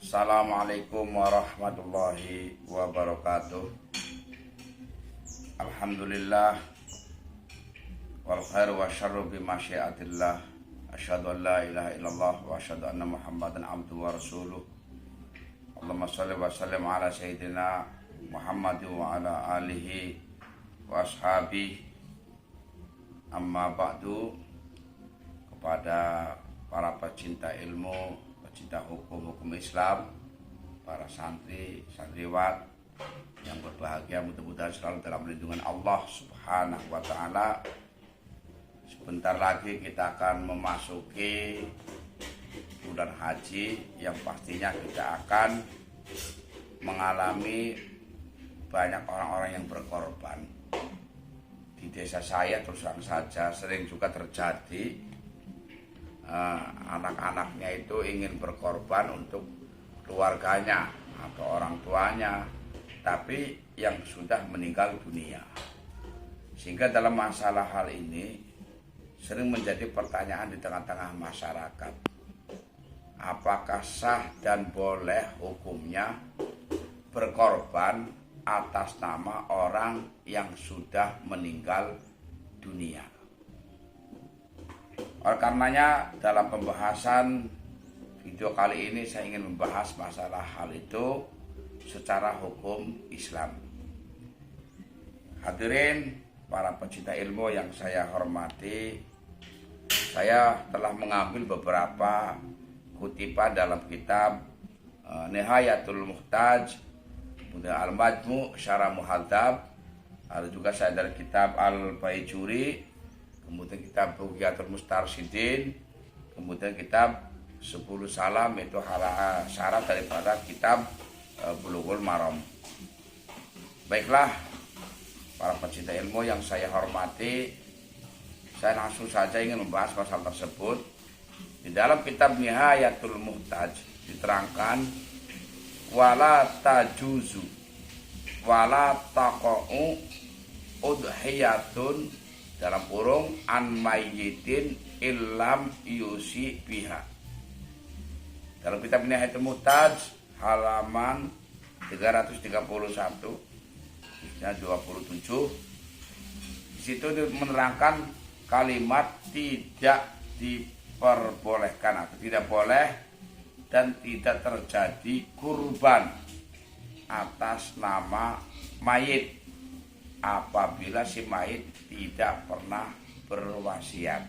Assalamualaikum warahmatullahi wabarakatuh. Alhamdulillah wal khairu wa syarru bi masyiatillah. Asyhadu an la ilaha illallah wa asyhadu anna Muhammadan abduhu wa rasuluh. Allahumma shalli wa sallim ala sayyidina Muhammad wa ala alihi wa ashabihi. Amma ba'du. Kepada para pecinta ilmu, pecinta hukum Islam, para santri, santriwat yang berbahagia, mudah-mudahan selalu dalam lindungan Allah Subhanahu wa ta'ala. Sebentar lagi kita akan memasuki bulan haji yang pastinya kita akan mengalami banyak orang-orang yang berkorban. Di desa saya terus terang saja sering juga terjadi anak-anaknya itu ingin berkorban untuk keluarganya atau orang tuanya, tapi yang sudah meninggal dunia. Sehingga dalam masalah hal ini sering menjadi pertanyaan di tengah-tengah masyarakat. Apakah sah dan boleh hukumnya berkorban atas nama orang yang sudah meninggal dunia? Oleh karenanya dalam pembahasan video kali ini saya ingin membahas masalah hal itu secara hukum Islam. Hadirin para pecinta ilmu yang saya hormati, saya telah mengambil beberapa kutipan dalam kitab Nihayatul Muhtaj, kemudian Al-Majmu' Syarah Muhadzab, ada juga saya dari kitab Al-Baijuri, kemudian kitab Bugyatul Mustarsyidin, kemudian kitab 10 Salam, itu syarat daripada kitab Bulughul Maram. Baiklah para pecinta ilmu yang saya hormati, saya langsung saja ingin membahas masalah tersebut. Di dalam kitab Nihayatul Muhtaj diterangkan wala tajuzu wala taqa'u udhiyatun dalam kurung an mayyitin illam yusi biha. Dalam kitab Nihayatul Muhtaj halaman 331 kisah 27, di situ menerangkan kalimat tidak diperbolehkan atau tidak boleh dan tidak terjadi kurban atas nama mayit apabila si mayit tidak pernah berwasiat.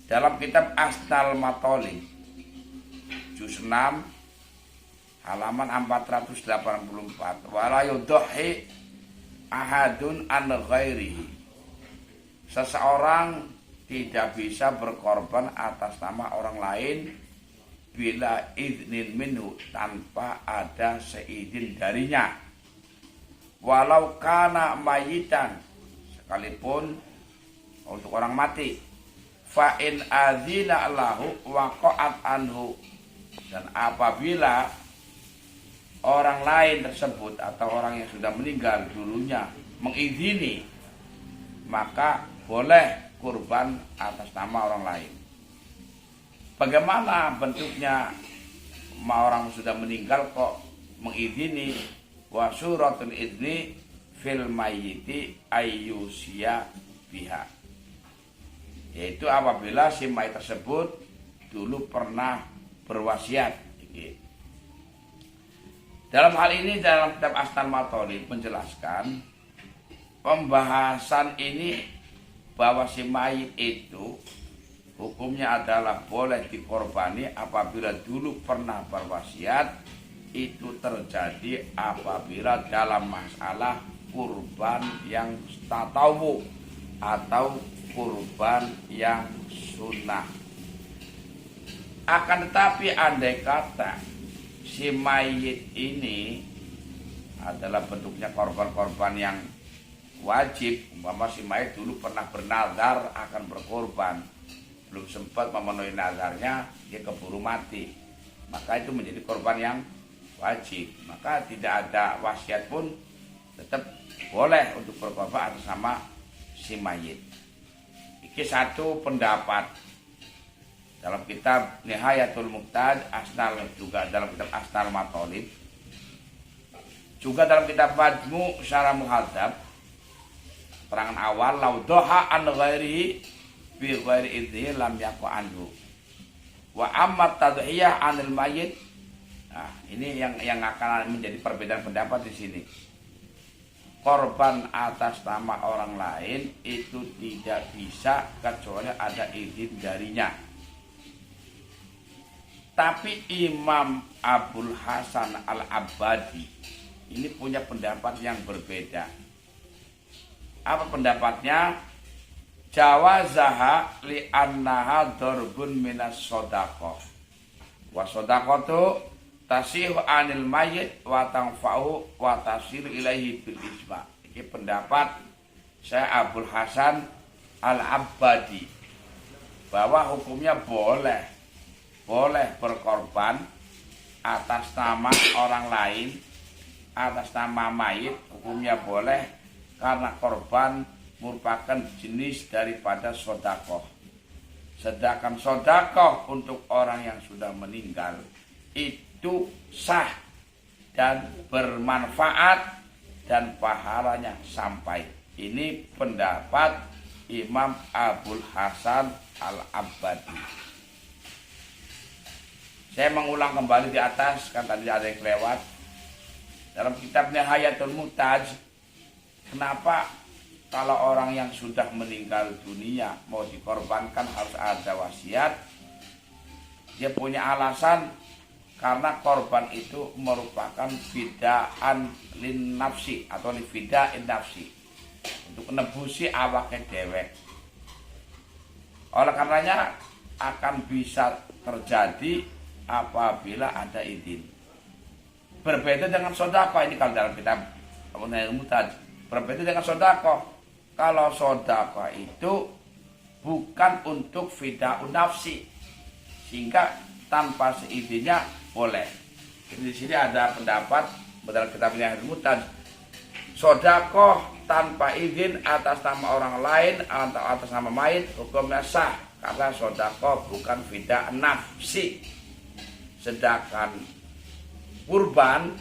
Dalam kitab Asnal Matoli juz 6 halaman 484, wala yudhi ahadun an ghairihi, seseorang tidak bisa berkorban atas nama orang lain bila iznin minhu, tanpa ada seizin darinya. Walau kana mayitan, sekalipun untuk orang mati, fa in adzina lahu waqa'at anhu, dan apabila orang lain tersebut atau orang yang sudah meninggal dulunya mengizini, maka boleh kurban atas nama orang lain. Bagaimana bentuknya orang sudah meninggal kok mengizini? Wa suratul idni fil mayyiti ayyusiya biha, yaitu apabila si mayit tersebut dulu pernah berwasiat. Dalam hal ini dalam kitab Asnal Matoli menjelaskan pembahasan ini bahwa si mayit itu hukumnya adalah boleh dikorbani apabila dulu pernah berwasiat. Itu terjadi apabila dalam masalah kurban yang tatawu atau kurban yang sunnah. Akan tetapi andai kata si mayit ini adalah bentuknya korban-korban yang wajib, umpama si mayit dulu pernah bernazar akan berkorban, belum sempat memenuhi nazarnya, dia keburu mati, maka itu menjadi korban yang wajib, maka tidak ada wasiat pun tetap boleh untuk berkorban atas nama si mayit. Ini satu pendapat Dalam kitab Nihayatul Muqtad Asnal, juga dalam kitab Asnal Matolib, juga dalam kitab Majmu' Syarah Muhadzab, terangan awal, laudoha an ghairihi bi ghairi idhi lam yaku anhu wa ammat tadhiyah anil mayyit. Nah, ini yang akan menjadi perbedaan pendapat di sini. Korban atas nama orang lain itu tidak bisa kecuali ada izin darinya. Tapi Imam Abul Hasan Al-Abbadi ini punya pendapat yang berbeda. Apa pendapatnya? Jawazaha li annaha darbun minas sodaqah. Wa sodaqatu tasihu anil mayyit wa tanfa'u wa tasiru ilaihi bil ijma'. Ini pendapat saya Abul Hasan Al-Abbadi, bahwa hukumnya boleh berkorban atas nama orang lain, atas nama mayit, hukumnya boleh karena korban merupakan jenis daripada sodakoh. Sedangkan sodakoh untuk orang yang sudah meninggal itu sah dan bermanfaat dan pahalanya sampai. Ini pendapat Imam Abul Hasan Al-Abbadi. Saya mengulang kembali di atas, kan tadi ada yang kelewat. Dalam kitabnya Nihayatul Muqtad, kenapa kalau orang yang sudah meninggal dunia mau dikorbankan harus ada wasiat? Dia punya alasan karena korban itu merupakan fidaan lin nafsi atau fidain nafsi, untuk menebusi awaknya dewek. Oleh karenanya akan bisa terjadi apabila ada izin. Berbeda dengan sodako. Ini kalau dalam kitab Nihayatul Muqtad, berbeda dengan sodako. Kalau sodako itu bukan untuk fidaun nafsi, sehingga tanpa seizinnya boleh. Jadi di sini ada pendapat dalam kitab Nihayatul Muqtad, sodako tanpa izin atas nama orang lain atau atas nama mayit hukumnya sah, karena sodako bukan fidaun nafsi. Sedangkan kurban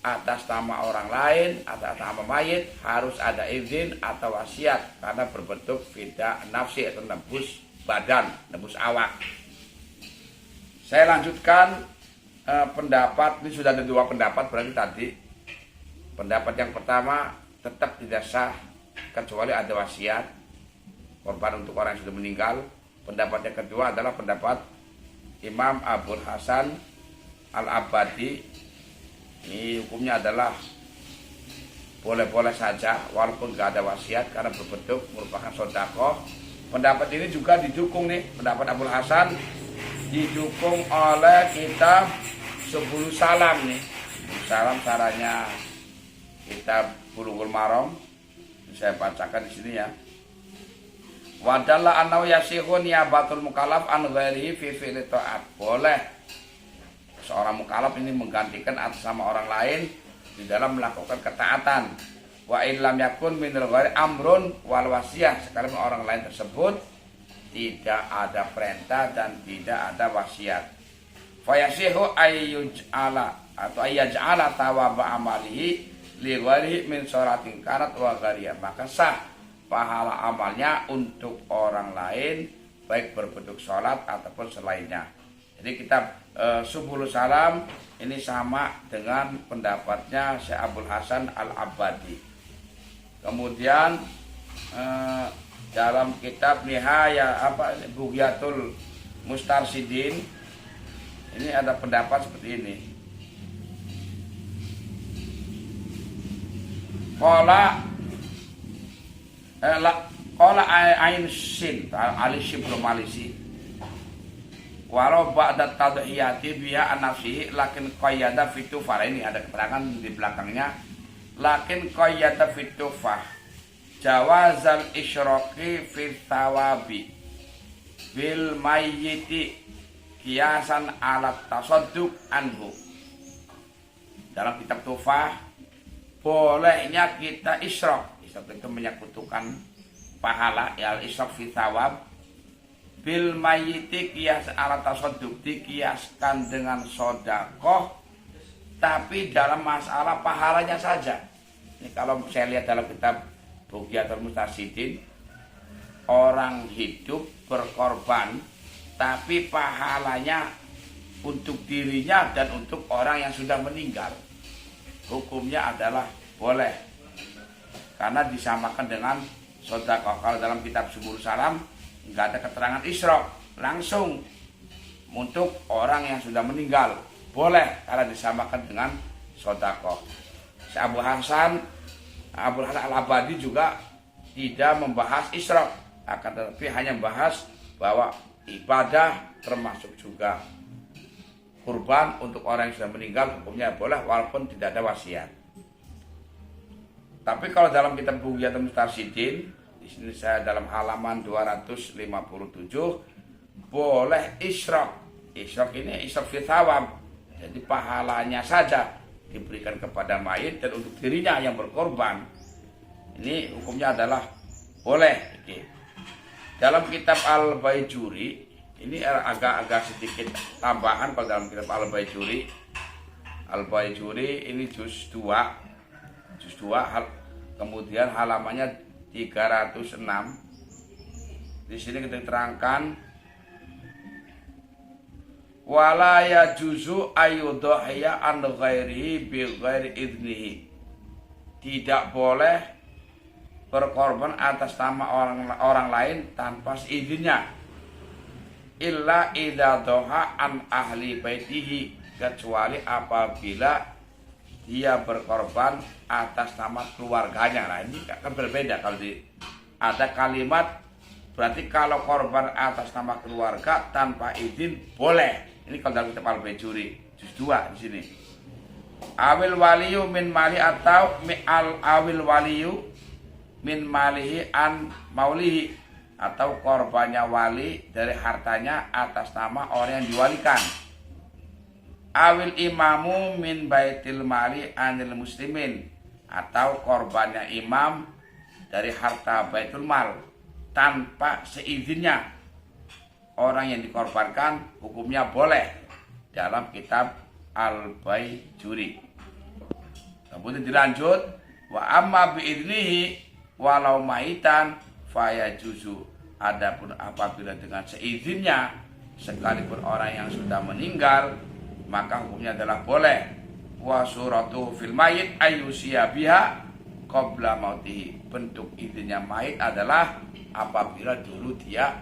atas nama orang lain, atas nama mayit harus ada izin atau wasiat karena berbentuk fida nafsi atau nebus badan, nebus awak. Saya lanjutkan pendapat, ini sudah ada dua pendapat berarti tadi. Pendapat yang pertama tetap tidak sah kecuali ada wasiat korban untuk orang yang sudah meninggal. Pendapat yang kedua adalah pendapat Imam Abul Hasan Al-Abbadi. Ini hukumnya adalah boleh-boleh saja walaupun gak ada wasiat karena berbentuk merupakan sodakoh. Pendapat ini juga didukung nih, pendapat Abul Hasan didukung oleh kitab 10 Salam nih. Salam caranya kitab Bulughul Maram. Saya bacakan di sini ya. Wadalla annahu yasihun niyabatul mukallaf an ghairihi fi fi'li ta'at. Boleh seorang mukallaf ini menggantikan atas sama orang lain di dalam melakukan ketaatan. Wa in lam yakun min ghairi amrun wal wasiyah, sekalipun orang lain tersebut tidak ada perintah dan tidak ada wasiat. Fa yasihu ayyuj'ala atau ayyaj'ala thawaba amalihi li ghairihi min sholatin kanat wa ghairiha. Maka sah pahala amalnya untuk orang lain, baik berbentuk sholat ataupun selainnya. Jadi kitab 10 Salam ini sama dengan pendapatnya Syekh Abul Hasan Al-Abbadi. Kemudian dalam kitab Bughyatul Mustarsidin ini ada pendapat seperti ini. Qala ain sin ali syibru malisi walau ba'da tadhiyati biha an-nafsihi lakin qayyada fitufah. Ini ada keterangan di belakangnya, lakin qayyada fitufah jawazal isyraqi fi thawabi bil mayyiti kiasan alat tasadduq anhu. Dalam kitab Tufah bolehnya kita isyraq. Isyraq itu menyekutukan pahala, ya isyraq fi thawab, bil mayyiti kias ala tasadduq, dikiaskan dengan sodakoh, tapi dalam masalah pahalanya saja. Ini kalau saya lihat dalam kitab Bughyatul Mustarsyidin, orang hidup berkorban, tapi pahalanya untuk dirinya dan untuk orang yang sudah meninggal. Hukumnya adalah boleh, karena disamakan dengan sodakoh. Kalau dalam kitab Subul Salam nggak ada keterangan isyrok, langsung untuk orang yang sudah meninggal boleh karena disamakan dengan sodakoh. Abu Hasan Al-Abadi juga tidak membahas isyrok, akan tetapi hanya membahas bahwa ibadah termasuk juga kurban untuk orang yang sudah meninggal, hukumnya boleh walaupun tidak ada wasiat. Tapi kalau dalam kitab Bughyatul Mustarsyidin, di sini saya dalam halaman 257, boleh isyrok. Isyrok ini isyrok fi thawab, jadi pahalanya saja diberikan kepada mayit dan untuk dirinya yang berkorban. Ini hukumnya adalah boleh. Dalam kitab Al-Baijuri, ini agak sedikit tambahan kalau dalam kitab Al-Baijuri. Al-Baijuri ini juz 2, kemudian halamannya 306. Di sini kita terangkan wala yajuzu ayyudhiya an ghairihi bi ghairi idnihi. Tidak boleh berkorban atas nama orang lain tanpa seizinnya. Illa idza doha an ahli baitihi, kecuali apabila dia berkorban atas nama keluarganya. Nah ini kan berbeda. Kalau ada kalimat, berarti kalau korban atas nama keluarga tanpa izin boleh. Ini kalau dalam kitab Al-Baijuri juz 2 di sini. Awil waliyu min mali atau awil waliyu min malihi an maulihi, atau korbannya wali dari hartanya atas nama orang yang diwalikan. Awil imamu min baitil mali anil muslimin, atau korbannya imam dari harta baitul mal tanpa seizinnya orang yang dikorbankan, hukumnya boleh dalam kitab Al-Baijuri. Kemudian dilanjut, wa amma biidnihi walau maitan fayajuzu, adapun apabila dengan seizinnya sekalipun orang yang sudah meninggal, maka hukumnya adalah boleh. Wa suratu fil mayit ayyusiya biha qabla mautihi, bentuk izinnya mayit adalah apabila dulu dia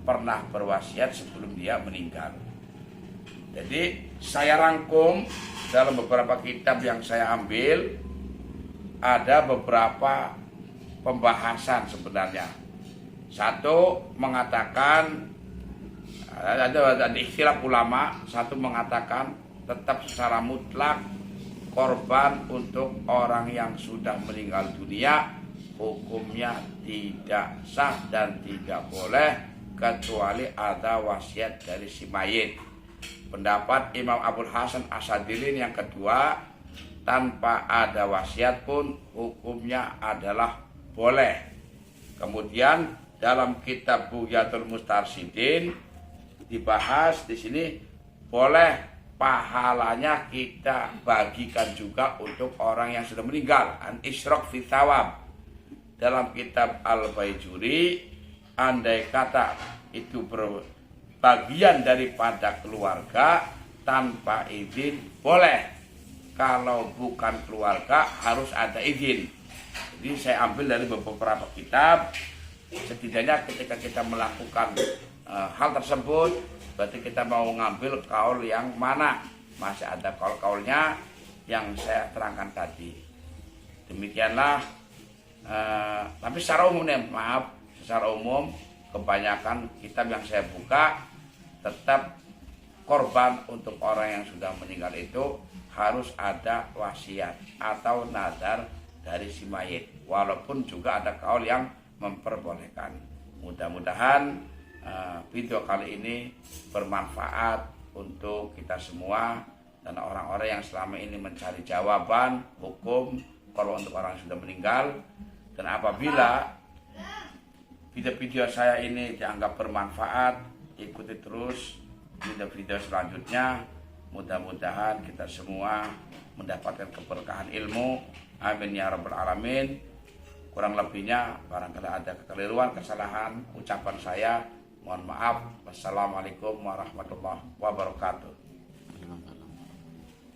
pernah berwasiat sebelum dia meninggal. Jadi saya rangkum dalam beberapa kitab yang saya ambil, ada beberapa pembahasan sebenarnya. Satu mengatakan, ada ikhtilaf ulama. Satu mengatakan tetap secara mutlak korban untuk orang yang sudah meninggal dunia hukumnya tidak sah dan tidak boleh kecuali ada wasiat dari si mayit. Pendapat Imam Abul Hasan Asadilin yang kedua, tanpa ada wasiat pun hukumnya adalah boleh. Kemudian dalam kitab Bughyatul Mustarsyidin dibahas di sini boleh pahalanya kita bagikan juga untuk orang yang sudah meninggal, an isyrok fi thawab. Dalam kitab Al-Baijuri, andai kata itu bagian daripada keluarga tanpa izin boleh. Kalau bukan keluarga harus ada izin. Jadi saya ambil dari beberapa kitab. Setidaknya ketika kita melakukan hal tersebut, berarti kita mau ngambil kaul yang mana. Masih ada kaul-kaulnya yang saya terangkan tadi. Demikianlah. Tapi secara umum secara umum kebanyakan kitab yang saya buka tetap korban untuk orang yang sudah meninggal itu harus ada wasiat atau nazar dari si mayit, walaupun juga ada kaul yang memperbolehkan. Mudah-mudahan video kali ini bermanfaat untuk kita semua dan orang-orang yang selama ini mencari jawaban hukum kalau untuk orang yang sudah meninggal. Dan apabila video-video saya ini dianggap bermanfaat, ikuti terus video-video selanjutnya. Mudah-mudahan kita semua mendapatkan keberkahan ilmu. Amin ya rabbal alamin. Kurang lebihnya barangkali ada kekeliruan, kesalahan ucapan saya, mohon maaf. Wassalamualaikum warahmatullahi wabarakatuh.